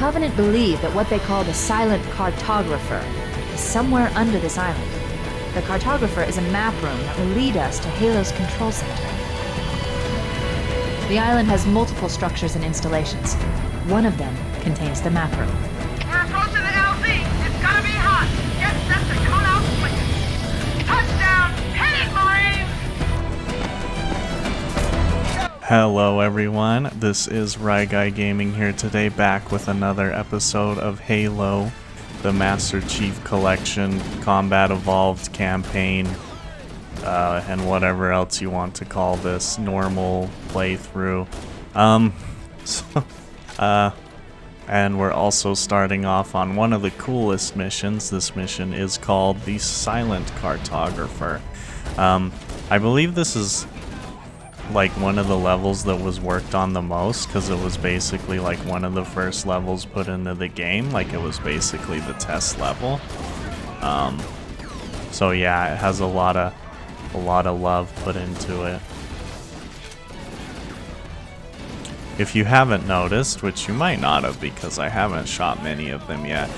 Covenant believe that what they call the silent Cartographer is somewhere under this island. The Cartographer is a map room that will lead us to Halo's control center. The island has multiple structures and installations. One of them contains the map room. We're approaching the LZ. It's gonna be hot. Get set to come out swinging. Touchdown! Hit it, Marines! Hello everyone, this is RyGuyGaming here today, back with another episode of Halo, the Master Chief Collection, Combat Evolved campaign, and whatever else you want to call this normal playthrough. And we're also starting off on one of the coolest missions. This mission is called the Silent Cartographer. I believe this is like one of the levels that was worked on the most, because it was basically like one of the first levels put into the game. Like, it was basically the test level. So yeah, it has a lot of love put into it. If you haven't noticed, which you might not have because I haven't shot many of them yet,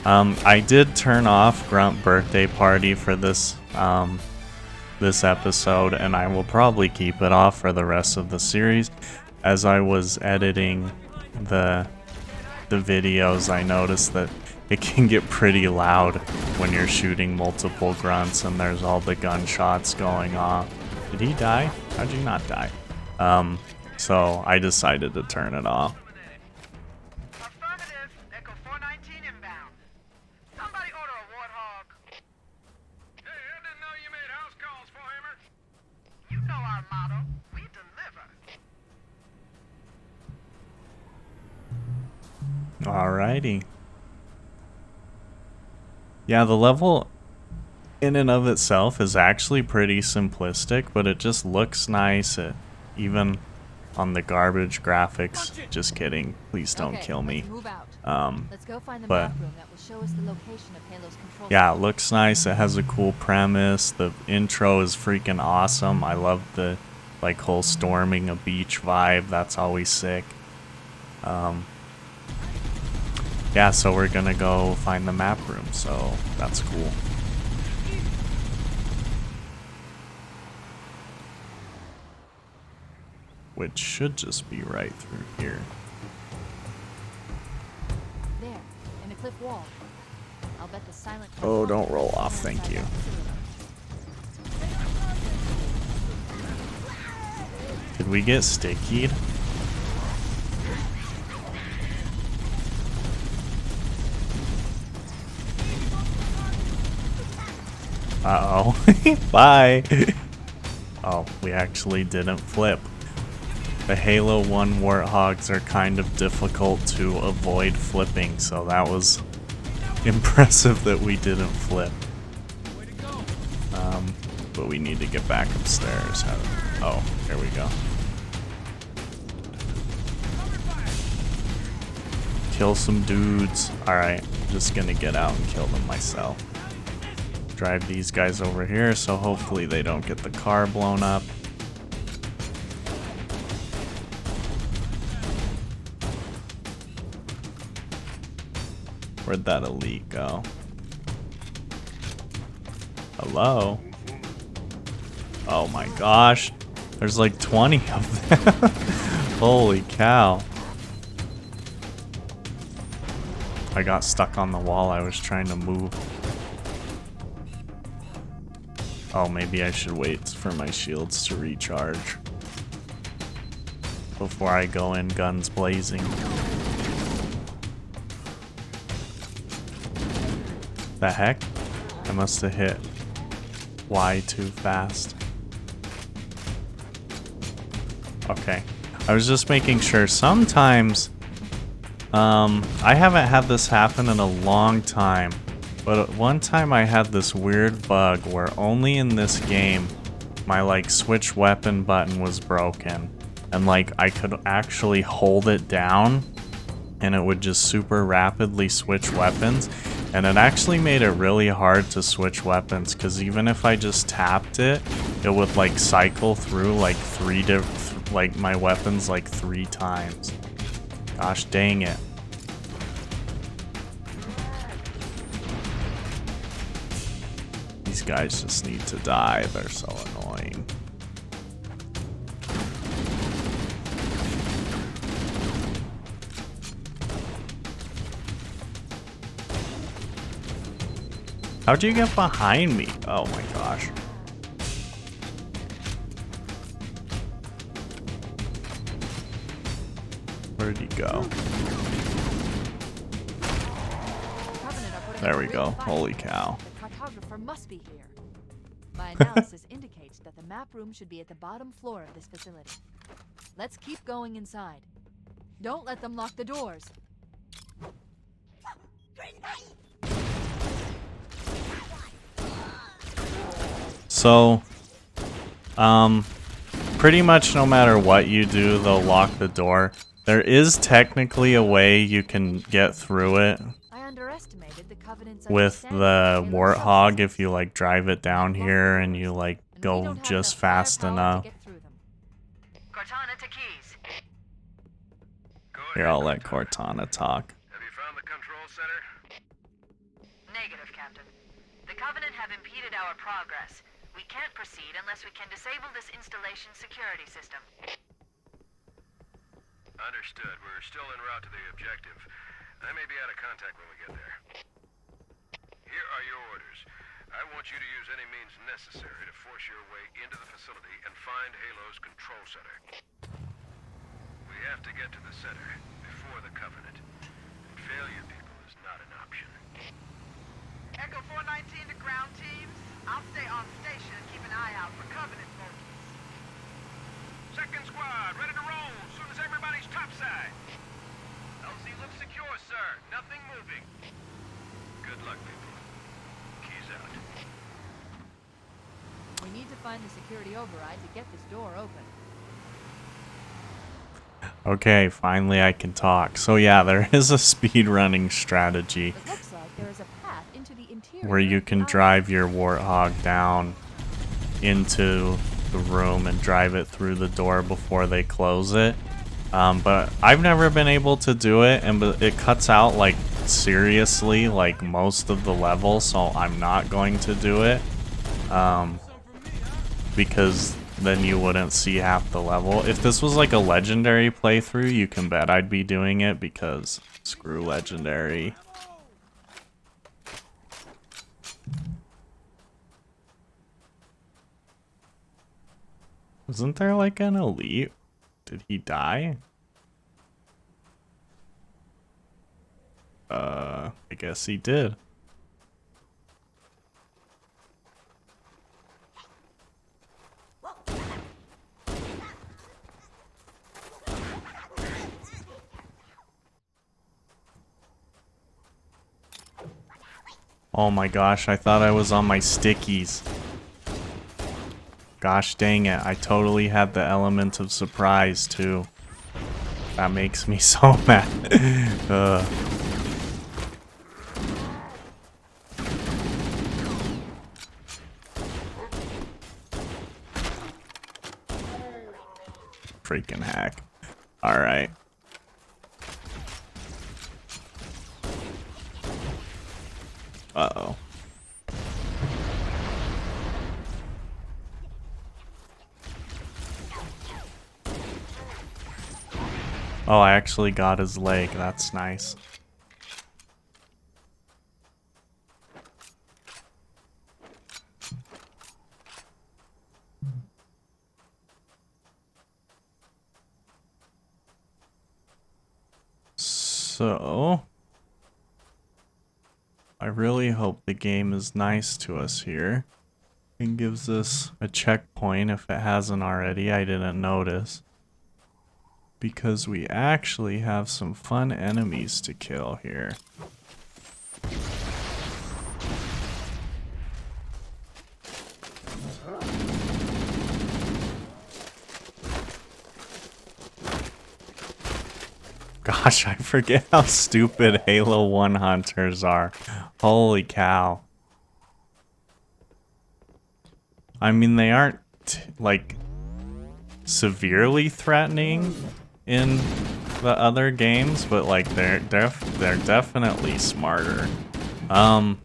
I did turn off Grunt Birthday Party for this this episode, and I will probably keep it off for the rest of the series. As I was editing the videos, I noticed that it can get pretty loud when you're shooting multiple grunts and there's all the gunshots going off. Did he die? How'd you not die? So I decided to turn it off. Affirmative. Echo 419 inbound. Somebody order a warthog. Hey, I didn't know you made house calls for Hammer. You know our motto. We deliver. Alrighty. Yeah, the level in and of itself is actually pretty simplistic, but it just looks nice. Even on the garbage graphics. Just kidding. Please don't kill me. Let's go find the but map room that will show us the location of Halo's control yeah, it center. looks nice. It has a cool premise. The intro is freaking awesome. I love the like whole storming a beach vibe. That's always sick. Yeah, so we're gonna go find the map room, so that's cool. Which should just be right through here. There, in the cliff wall. I'll bet the silent Oh, don't Cartographer roll is off, thank inside you. that facility. Did we get stickied? Uh-oh. Bye! Oh, we actually didn't flip. The Halo 1 Warthogs are kind of difficult to avoid flipping, so that was impressive that we didn't flip. But we need to get back upstairs. Oh, here we go. Kill some dudes. Alright, just gonna get out and kill them myself. Drive these guys over here, so hopefully they don't get the car blown up. Where'd that elite go? Hello? Oh my gosh. There's like 20 of them. Holy cow. I got stuck on the wall. I was trying to move. Oh, maybe I should wait for my shields to recharge before I go in guns blazing. The heck? I must have hit Y too fast. Okay. I was just making sure. Sometimes, I haven't had this happen in a long time. But at one time I had this weird bug where only in this game my like switch weapon button was broken, and like I could actually hold it down and it would just super rapidly switch weapons, and it actually made it really hard to switch weapons because even if I just tapped it, it would like cycle through like my weapons like 3 times. Gosh dang it. These guys just need to die. They're so annoying. How'd you get behind me? Oh my gosh. Where'd he go? There we go. Holy cow. The Cartographer must be here. My analysis indicates that the map room should be at the bottom floor of this facility. Let's keep going inside. Don't let them lock the doors. So, pretty much no matter what you do, they'll lock the door. There is technically a way you can get through it I underestimated the Covenant's with the Warthog if you like drive it down here and you like go just fast enough. Cortana to keys. Here, I'll let Cortana talk. Have you found the control center? Negative, Captain. The Covenant have impeded our progress. We can't proceed unless we can disable this installation's security system. Understood. We're still en route to the objective. I may be out of contact when we get there. Here are your orders. I want you to use any means necessary to force your way into the facility and find Halo's control center. We have to get to the center before the Covenant. And failure, people, is not an option. Echo 419 to ground teams. I'll stay on station and keep an eye out for Covenant bogies. Second squad, ready to roll as soon as everybody's topside. LZ looks secure, sir. Nothing moving. Good luck, people. Keys out. We need to find the security override to get this door open. Okay, finally I can talk. So yeah, there is a speedrunning strategy It looks like there is a path into the interior where you can drive your Warthog down into the room and drive it through the door before they close it. But I've never been able to do it, and it cuts out like seriously like most of the level, so I'm not going to do it because then you wouldn't see half the level. If this was like a legendary playthrough, you can bet I'd be doing it because screw legendary. Wasn't there like an elite? Did he die? I guess he did. Oh my gosh, I thought I was on my stickies. Gosh dang it, I totally had the element of surprise too. That makes me so mad. Freaking hack. Alright. Uh-oh. Oh, I actually got his leg. That's nice. So, I really hope the game is nice to us here and gives us a checkpoint if it hasn't already. I didn't notice. Because we actually have some fun enemies to kill here. Gosh, I forget how stupid Halo 1 hunters are. Holy cow. I mean, they aren't, like, severely threatening in the other games, but like they're definitely smarter. And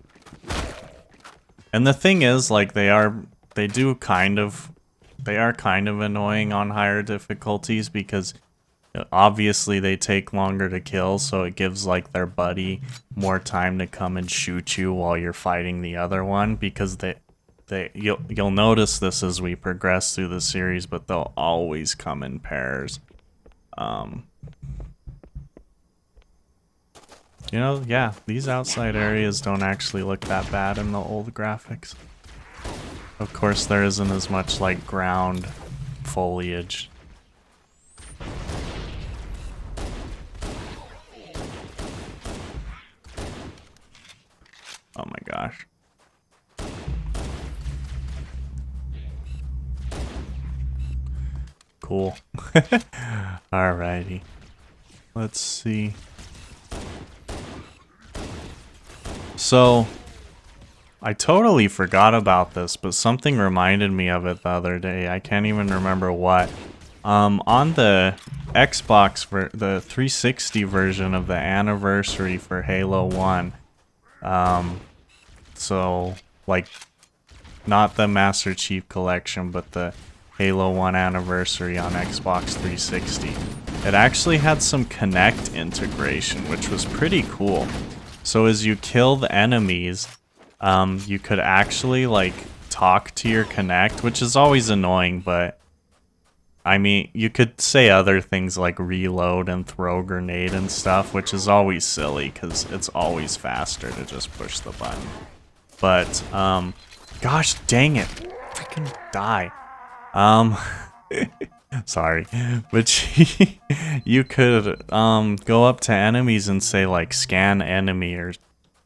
And the thing is, like, they are kind of annoying on higher difficulties because obviously they take longer to kill, so it gives like their buddy more time to come and shoot you while you're fighting the other one, because you'll notice this as we progress through the series, but they'll always come in pairs. You know, yeah, these outside areas don't actually look that bad in the old graphics. Of course, there isn't as much like ground foliage. Oh my gosh. Cool. Alrighty. Let's see. So, I totally forgot about this, but something reminded me of it the other day. I can't even remember what. On the Xbox, the 360 version of the anniversary for Halo 1, so, like, not the Master Chief Collection, but the Halo 1 anniversary on Xbox 360. It actually had some Kinect integration, which was pretty cool. So as you kill the enemies, you could actually, like, talk to your Kinect, which is always annoying, but I mean, you could say other things like reload and throw grenade and stuff, which is always silly because it's always faster to just push the button. But, gosh dang it. Freaking die. Sorry. But you could, go up to enemies and say, like, scan enemy, or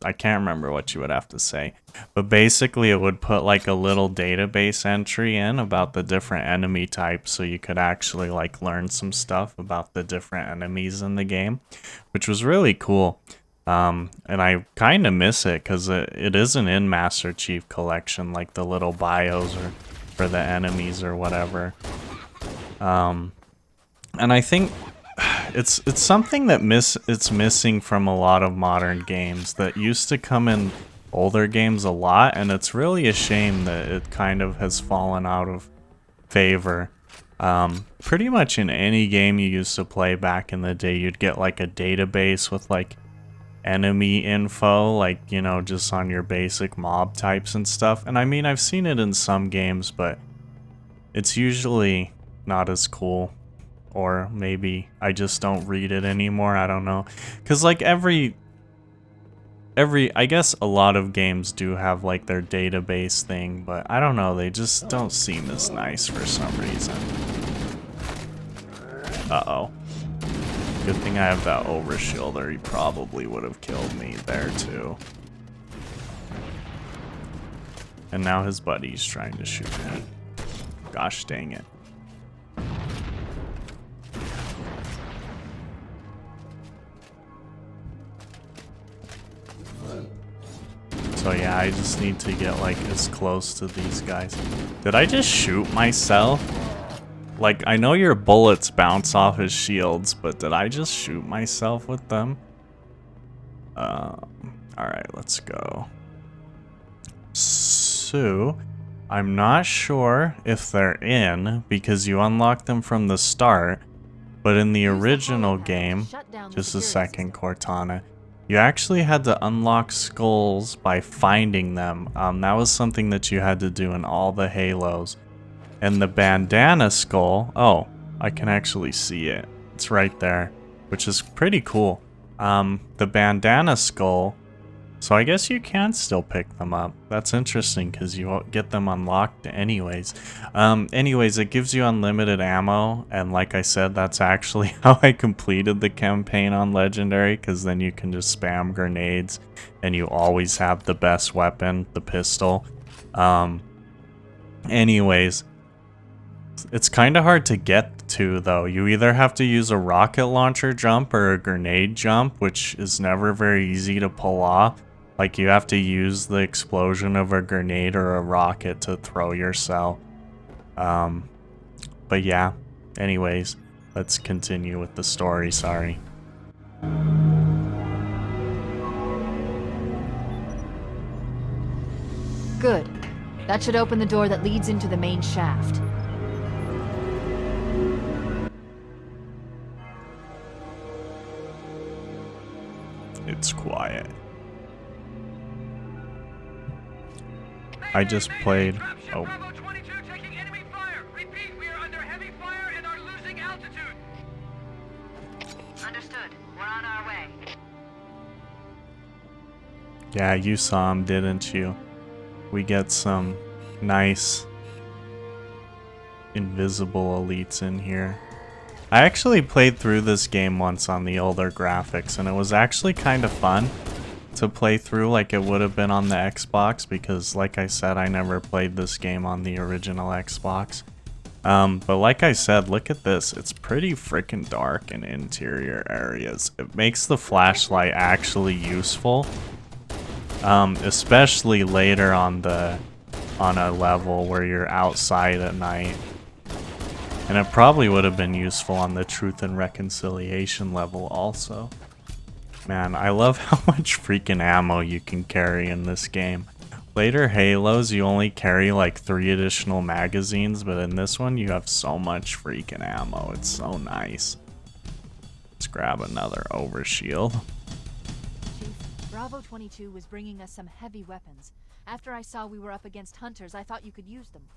I can't remember what you would have to say. But basically it would put like a little database entry in about the different enemy types, so you could actually like learn some stuff about the different enemies in the game, which was really cool. And I kind of miss it because it isn't in Master Chief Collection, like the little bios or for the enemies or whatever. And I think it's something that it's missing from a lot of modern games that used to come in older games a lot, and it's really a shame that it kind of has fallen out of favor. Pretty much in any game you used to play back in the day, you'd get like a database with like enemy info, like, you know, just on your basic mob types and stuff. And I mean, I've seen it in some games, but it's usually not as cool. Or maybe I just don't read it anymore, I don't know. Because like every I guess a lot of games do have like their database thing, but I don't know, they just don't seem as nice for some reason. Uh-oh. Good thing I have that overshield, or he probably would have killed me there too. And now his buddy's trying to shoot me. Gosh dang it. So yeah, I just need to get like as close to these guys. Did I just shoot myself? Like, I know your bullets bounce off his shields, but did I just shoot myself with them? Alright, let's go. So, I'm not sure if they're in, because you unlock them from the start, but in the original game, just a second, Cortana, you actually had to unlock skulls by finding them. That was something that you had to do in all the Halos. And the bandana skull, oh, I can actually see it. It's right there, which is pretty cool. The bandana skull, so I guess you can still pick them up. That's interesting because you won't get them unlocked anyways. Anyways, it gives you unlimited ammo, and like I said, that's actually how I completed the campaign on Legendary, because then you can just spam grenades and you always have the best weapon, the pistol. Anyways, it's kind of hard to get to though. You either have to use a rocket launcher jump or a grenade jump, which is never very easy to pull off. Like, you have to use the explosion of a grenade or a rocket to throw yourself. But yeah, anyways, let's continue with the story, sorry. Good. That should open the door that leads into the main shaft. It's quiet. I just played. Oh. Bravo 22 taking enemy fire. Repeat, we are under heavy fire and are losing altitude. Understood. We're on our way. Yeah, you saw him, didn't you? We get some nice invisible elites in here. I actually played through this game once on the older graphics, and it was actually kind of fun to play through like it would have been on the Xbox, because like I said, I never played this game on the original Xbox. But like I said, look at this. It's pretty freaking dark in interior areas. It makes the flashlight actually useful, especially later on a level where you're outside at night. And it probably would have been useful on the Truth and Reconciliation level also. Man, I love how much freaking ammo you can carry in this game. Later Halos, you only carry like 3 additional magazines, but in this one you have so much freaking ammo. It's so nice. Let's grab another overshield. Chief, Bravo 22 was bringing us some heavy weapons. After I saw we were up against hunters, I thought you could use them.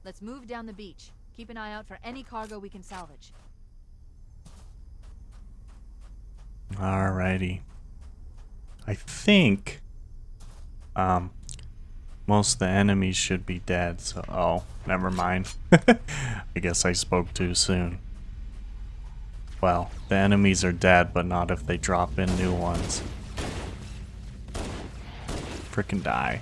Let's move down the beach. Keep an eye out for any cargo we can salvage. Alrighty. I think most of the enemies should be dead, so oh, never mind. I guess I spoke too soon. Well, the enemies are dead, but not if they drop in new ones. Frickin' die.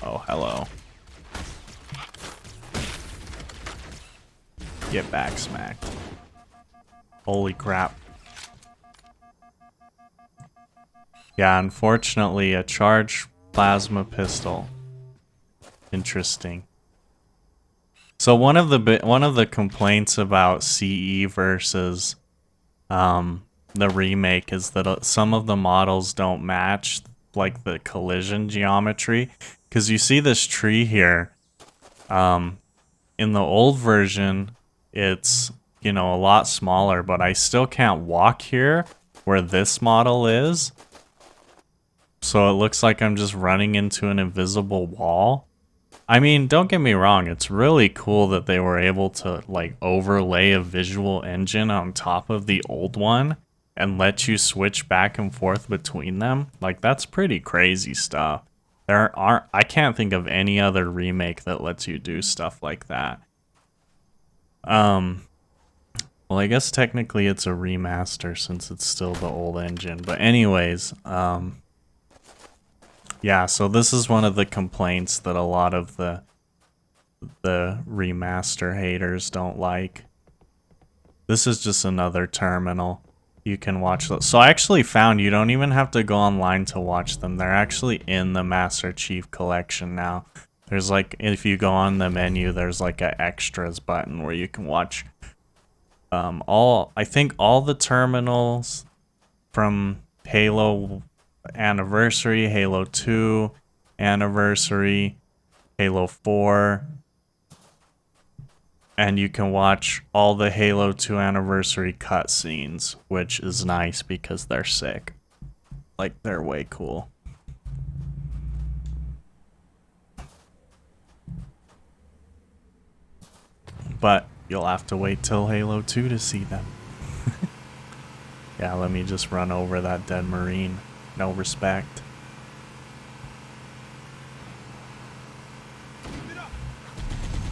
Oh, hello. Get back smacked. Holy crap. Yeah, unfortunately, a charged plasma pistol. Interesting. So one of the complaints about CE versus the remake is that some of the models don't match like the collision geometry. Because you see this tree here, in the old version, it's, you know, a lot smaller, but I still can't walk here where this model is. So it looks like I'm just running into an invisible wall. I mean, don't get me wrong, it's really cool that they were able to like overlay a visual engine on top of the old one and let you switch back and forth between them. Like, that's pretty crazy stuff. I can't think of any other remake that lets you do stuff like that. Well, I guess technically it's a remaster since it's still the old engine. But anyways, yeah, so this is one of the complaints that a lot of the remaster haters don't like. This is just another terminal. You can watch those. So I actually found you don't even have to go online to watch them. They're actually in the Master Chief Collection now. There's like, if you go on the menu, there's like a extras button where you can watch I think all the terminals from Halo Anniversary, Halo 2 Anniversary, Halo 4, and you can watch all the Halo 2 Anniversary cutscenes, which is nice because they're sick. Like, they're way cool. But you'll have to wait till Halo 2 to see them. Yeah, let me just run over that dead Marine. No respect.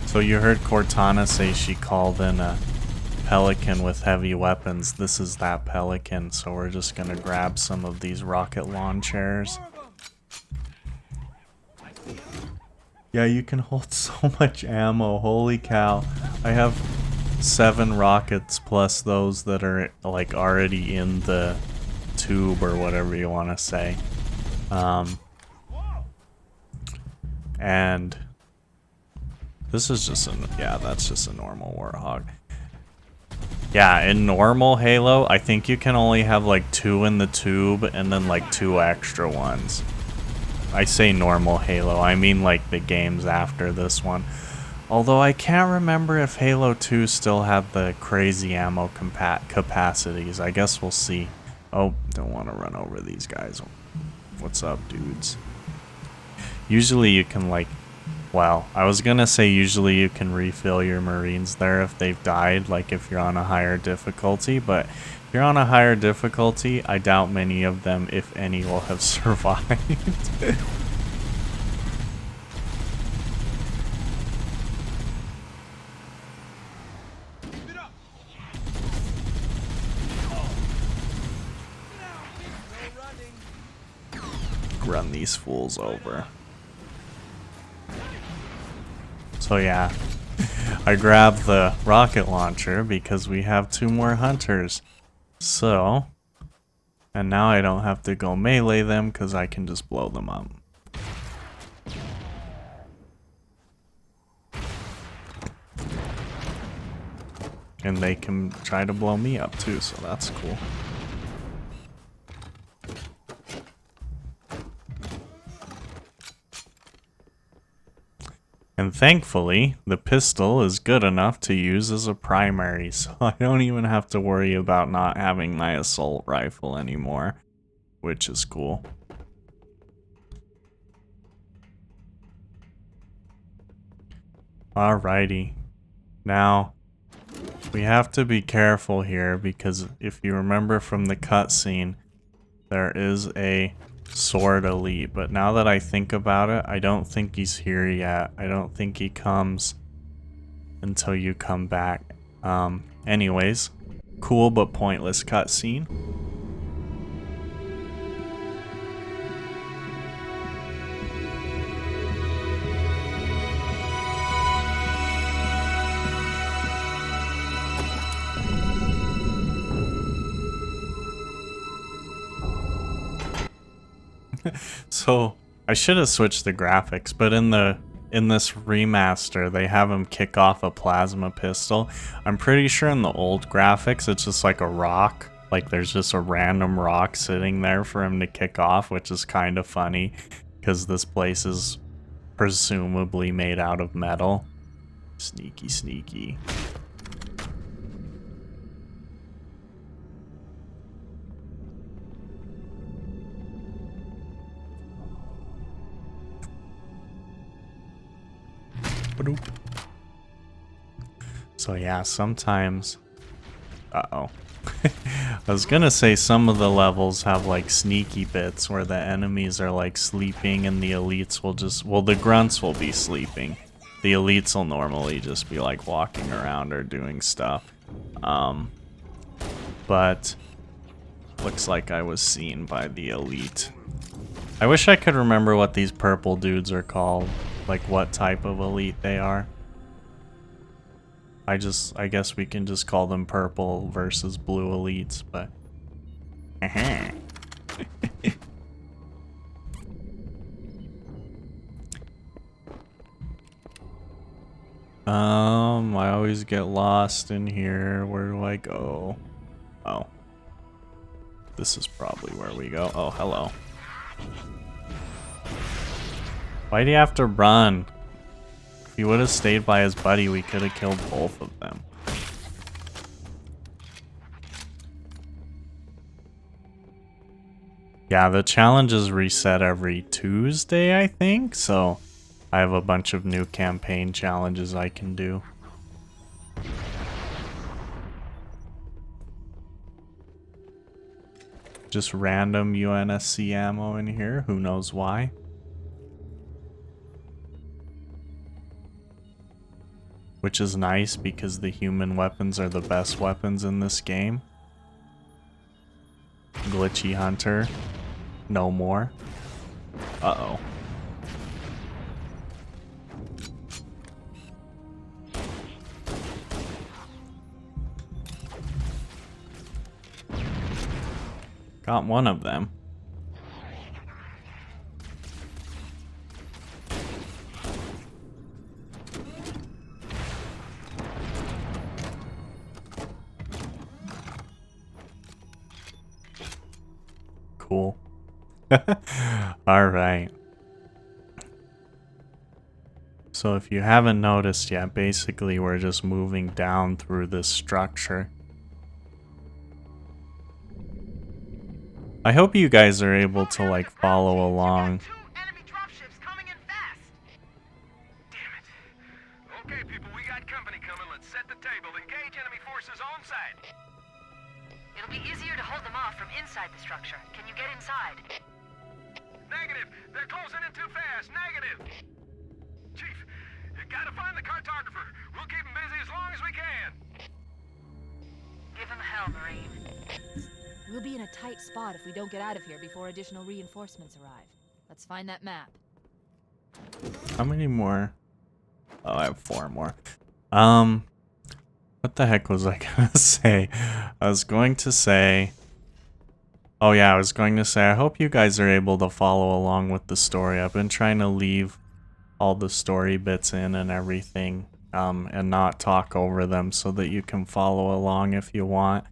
So you heard Cortana say she called in a Pelican with heavy weapons. This is that Pelican, so we're just gonna grab some of these rocket launchers. Yeah, you can hold so much ammo. Holy cow. I have 7 rockets plus those that are like already in the tube or whatever you want to say. And this is just yeah, that's just a normal Warthog. Yeah, in normal Halo, I think you can only have like 2 in the tube and then like 2 extra ones. I say normal Halo, I mean like the games after this one. Although I can't remember if Halo 2 still had the crazy ammo capacities. I guess we'll see. Oh, don't want to run over these guys. What's up, dudes? Usually you can like... Well, I was gonna say usually you can refill your Marines there if they've died, like if you're on a higher difficulty, but if you're on a higher difficulty, I doubt many of them, if any, will have survived. Run these fools over. So yeah, I grabbed the rocket launcher because we have 2 more hunters. So, and now I don't have to go melee them because I can just blow them up. And they can try to blow me up too, so that's cool. And thankfully, the pistol is good enough to use as a primary, so I don't even have to worry about not having my assault rifle anymore, which is cool. Alrighty. Now, we have to be careful here because if you remember from the cutscene, there is a sword elite, but now that I think about it, I don't think he's here yet. I don't think he comes until you come back. Anyways, cool but pointless cutscene. So I should have switched the graphics, but in this remaster they have him kick off a plasma pistol. I'm pretty sure in the old graphics it's just like a rock, like there's just a random rock sitting there for him to kick off, which is kind of funny because this place is presumably made out of metal. Sneaky, sneaky. So yeah, sometimes... Uh-oh. I was gonna say some of the levels have like sneaky bits where the enemies are like sleeping and the elites will just... Well, the grunts will be sleeping. The elites will normally just be like walking around or doing stuff. But... looks like I was seen by the elite. I wish I could remember what these purple dudes are called. Like what type of elite they are. I guess we can just call them purple versus blue elites, but I always get lost in here. Where do I go? Oh. This is probably where we go. Oh, hello. Why do you have to run? If he would have stayed by his buddy, we could have killed both of them. Yeah, the challenges reset every Tuesday, I think, so I have a bunch of new campaign challenges I can do. Just random UNSC ammo in here, who knows why. Which is nice because the human weapons are the best weapons in this game. Glitchy Hunter, no more. Uh-oh. Got one of them. cool. Alright. So if you haven't noticed yet, basically we're just moving down through this structure. I hope you guys are able to like follow along. Okay, people, we got company coming. Let's set the table. Engage enemy forces on site. It'll be easier to hold them off from inside the structure. Can you get inside? Negative. They're closing in too fast. Negative. Chief, you gotta find the cartographer. We'll keep him busy as long as we can. Give him hell, Marine. We'll be in a tight spot if we don't get out of here before additional reinforcements arrive. Let's find that map. How many more? Oh, I have 4 more. What the heck was I gonna say? I was going to say... Oh yeah, I was going to say, I hope you guys are able to follow along with the story. I've been trying to leave all the story bits in and everything, and not talk over them so that you can follow along if you want.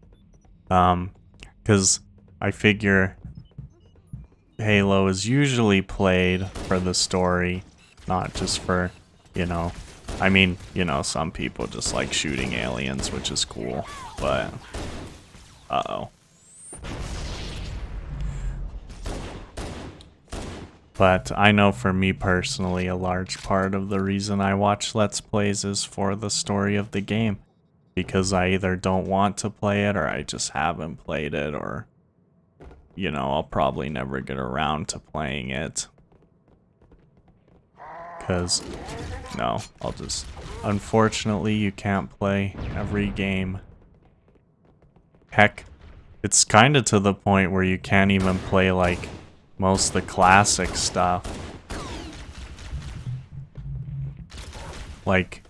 Because I figure Halo is usually played for the story, not just for, you know, I mean, you know, some people just like shooting aliens, which is cool, but, uh-oh. But I know for me personally, a large part of the reason I watch Let's Plays is for the story of the game. Because I either don't want to play it, or I just haven't played it, or, you know, I'll probably never get around to playing it. Because, no, I'll just... Unfortunately, you can't play every game. Heck, it's kind of to the point where you can't even play, like, most of the classic stuff. Like,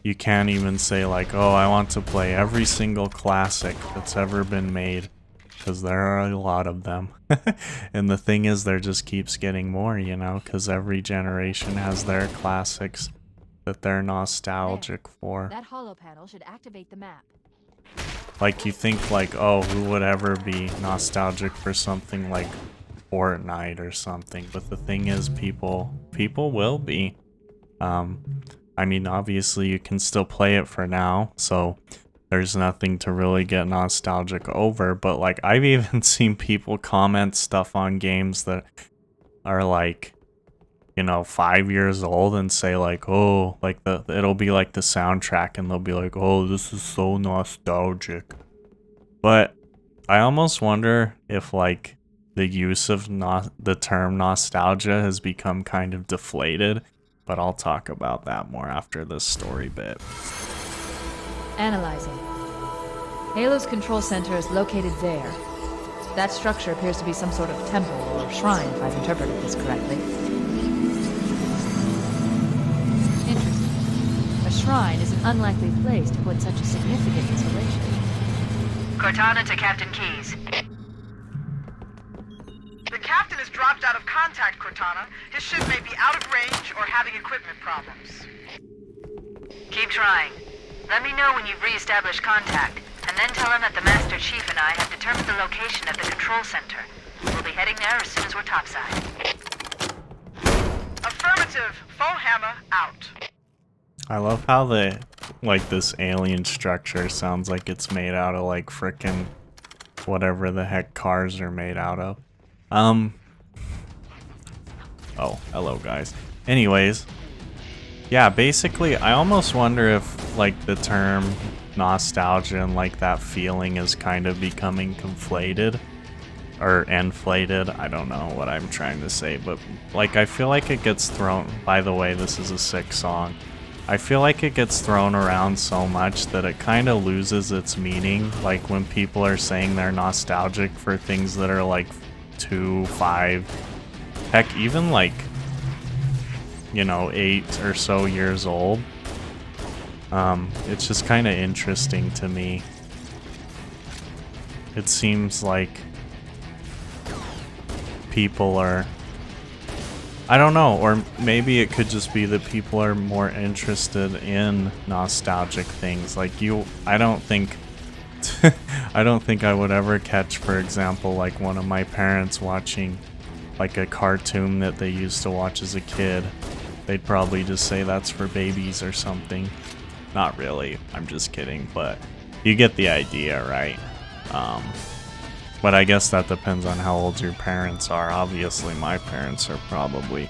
you can't even say, like, oh, I want to play every single classic that's ever been made. Because there are a lot of them. And the thing is, there just keeps getting more, you know, because every generation has their classics that they're nostalgic for. That holo panel should activate the map. Like, you think, like, oh, who would ever be nostalgic for something like Fortnite or something? But the thing is, people will be. I mean, obviously, you can still play it for now, so there's nothing to really get nostalgic over, but like I've even seen people comment stuff on games that are like, you know, 5 years old and say like, oh, like it'll be like the soundtrack and they'll be like, oh, this is so nostalgic. But I almost wonder if like the use of the term nostalgia has become kind of deflated, but I'll talk about that more after this story bit. Analyzing. Halo's control center is located there. That structure appears to be some sort of temple or shrine, if I've interpreted this correctly. Interesting. A shrine is an unlikely place to put such a significant installation. Cortana to Captain Keyes. The captain has dropped out of contact, Cortana. His ship may be out of range or having equipment problems. Keep trying. Let me know when you've re-established contact, and then tell him that the Master Chief and I have determined the location of the control center. We'll be heading there as soon as we're topside. Affirmative. Foe hammer out. I love how like this alien structure sounds like it's made out of like frickin' whatever the heck cars are made out of. Oh, hello guys. Anyways, yeah, basically I almost wonder if like the term nostalgia and like that feeling is kind of becoming conflated or inflated. I don't know what I'm trying to say, but like I feel like it gets thrown, by the way, this is a sick song. I feel like it gets thrown around so much that it kind of loses its meaning. Like when people are saying they're nostalgic for things that are like 2, 5, heck, even like, you know, 8 or so years old. It's just kind of interesting to me. It seems like people are, I don't know, or maybe it could just be that people are more interested in nostalgic things. Like I don't think I don't think I would ever catch, for example, like one of my parents watching like a cartoon that they used to watch as a kid. They'd probably just say that's for babies or something. Not really, I'm just kidding, but you get the idea, right? But I guess that depends on how old your parents are. Obviously, my parents are probably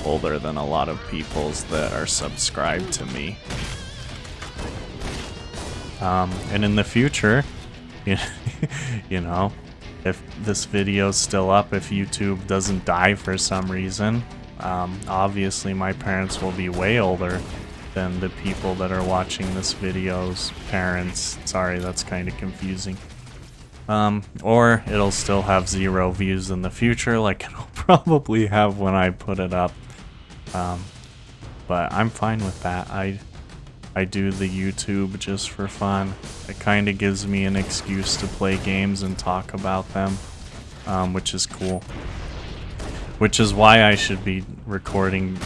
older than a lot of people's that are subscribed to me. And in the future, you know, if this video's still up, if YouTube doesn't die for some reason, obviously my parents will be way older than the people that are watching this video's parents. Sorry, that's kind of confusing. Or it'll still have 0 views in the future, like it'll probably have when I put it up. But I'm fine with that. I do the YouTube just for fun. It kind of gives me an excuse to play games and talk about them, which is cool. Which is why I should be recording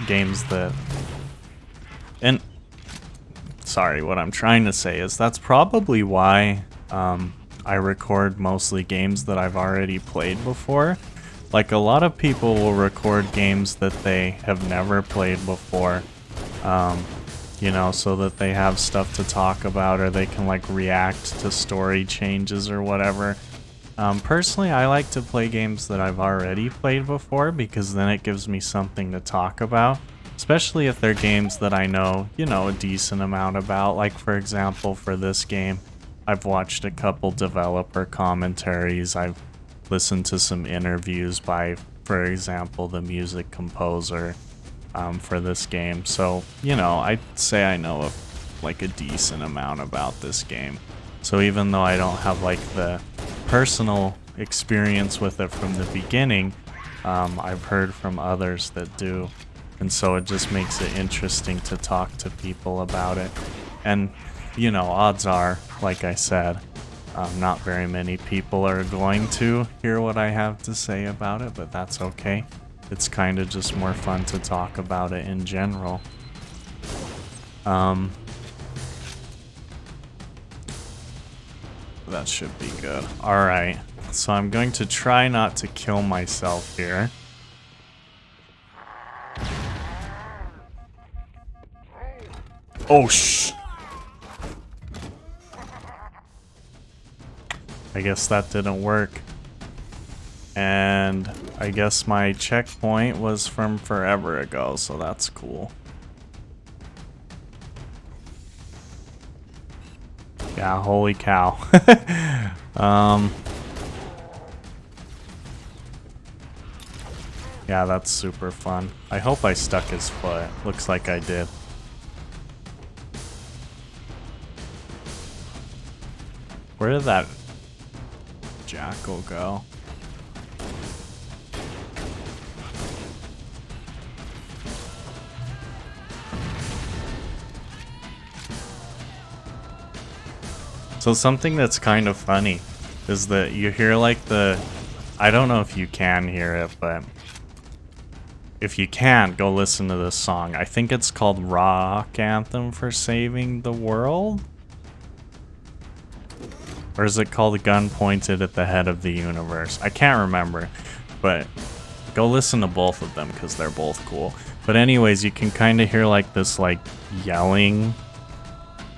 games that... And... Sorry, what I'm trying to say is that's probably why I record mostly games that I've already played before. Like, a lot of people will record games that they have never played before, you know, so that they have stuff to talk about, or they can, like, react to story changes or whatever. Personally, I like to play games that I've already played before, because then it gives me something to talk about, especially if they're games that I know, you know, a decent amount about. Like, for example, for this game, I've watched a couple developer commentaries. I've listened to some interviews by, for example, the music composer for this game. So, you know, I'd say I know like a decent amount about this game. So even though I don't have like the personal experience with it from the beginning, I've heard from others that do. And so it just makes it interesting to talk to people about it. And, you know, odds are, like I said, not very many people are going to hear what I have to say about it, but that's okay. It's kind of just more fun to talk about it in general. That should be good. Alright, so I'm going to try not to kill myself here. Oh, I guess that didn't work. And I guess my checkpoint was from forever ago, so that's cool. Yeah, holy cow. Yeah, that's super fun. I hope I stuck his foot. Looks like I did. Where did that jackal go? So something that's kind of funny is that you hear like the... I don't know if you can hear it, but if you can, go listen to this song. I think it's called Rock Anthem for Saving the World? Or is it called Gun Pointed at the Head of the Universe? I can't remember, but go listen to both of them because they're both cool. But anyways, you can kind of hear like this like yelling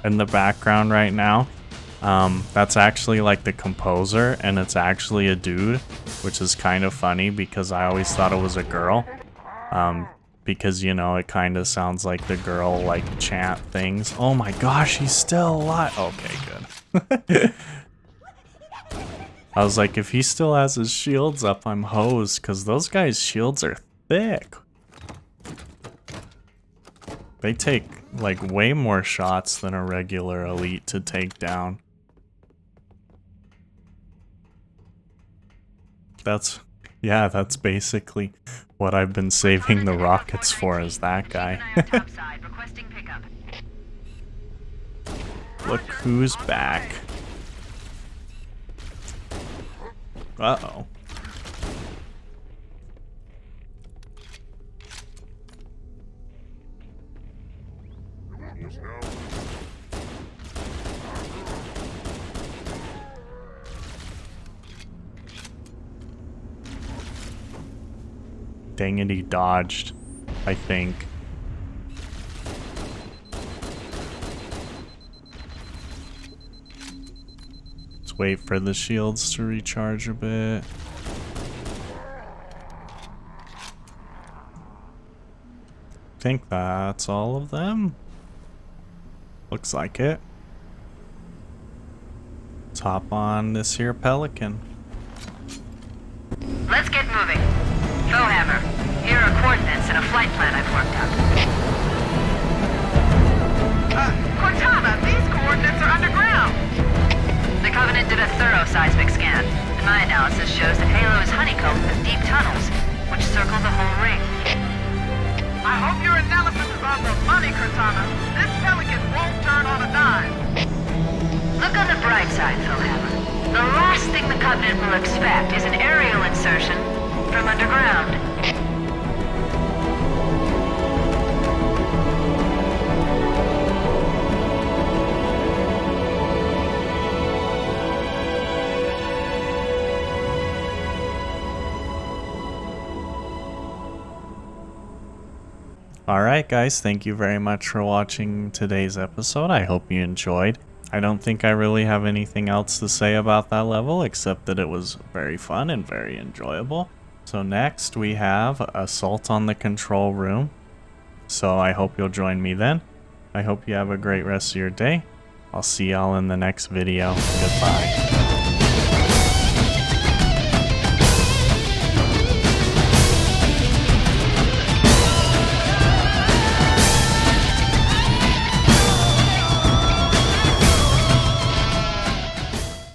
in the background right now. That's actually like the composer, and it's actually a dude, which is kind of funny because I always thought it was a girl. Because, you know, it kind of sounds like the girl like chant things. Oh my gosh, he's still alive. Okay, good. I was like, if he still has his shields up, I'm hosed, because those guys' shields are thick. They take, like, way more shots than a regular elite to take down. Yeah, that's basically what I've been saving the rockets for, is that guy. Look who's back. Uh-oh. Dang it, he dodged, I think. Let's wait for the shields to recharge a bit. I think that's all of them. Looks like it. Let's hop on this here Pelican. Let's get moving. Bowhammer, here are coordinates and a flight plan I've worked out. Cortana, these coordinates are underground. The Covenant did a thorough seismic scan, and my analysis shows that Halo is honeycombed with deep tunnels, which circle the whole ring. I hope your analysis is on the money, Cortana. This Pelican won't turn on a dime. Look on the bright side, Bowhammer. The last thing the Covenant will expect is an aerial insertion from underground. Alright guys, thank you very much for watching today's episode. I hope you enjoyed. I don't think I really have anything else to say about that level except that it was very fun and very enjoyable. So next we have Assault on the Control Room. So I hope you'll join me then. I hope you have a great rest of your day. I'll see y'all in the next video. Goodbye.